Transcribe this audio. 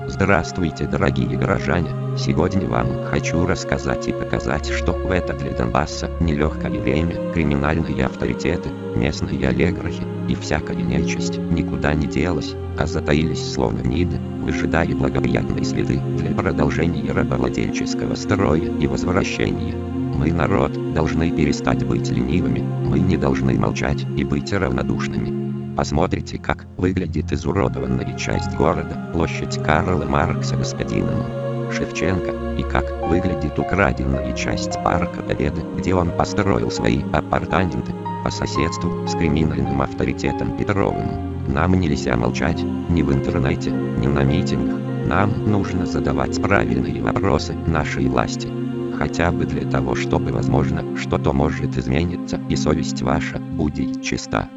Здравствуйте, дорогие горожане! Сегодня вам хочу рассказать и показать, что в это для Донбасса нелегкое время криминальные авторитеты, местные олигархи и всякая нечисть никуда не делась, а затаились словно ниды, выжидая благоприятные следы для продолжения рабовладельческого строя и возвращения. Мы, народ, должны перестать быть ленивыми, мы не должны молчать и быть равнодушными. Посмотрите, как выглядит изуродованная часть города, площадь Карла Маркса господином Шевченко, и как выглядит украденная часть парка Победы, где он построил свои апартаменты по соседству с криминальным авторитетом Петровым. Нам нельзя молчать ни в интернете, ни на митингах. Нам нужно задавать правильные вопросы нашей власти. Хотя бы для того, чтобы, возможно, что-то может измениться и совесть ваша будет чиста.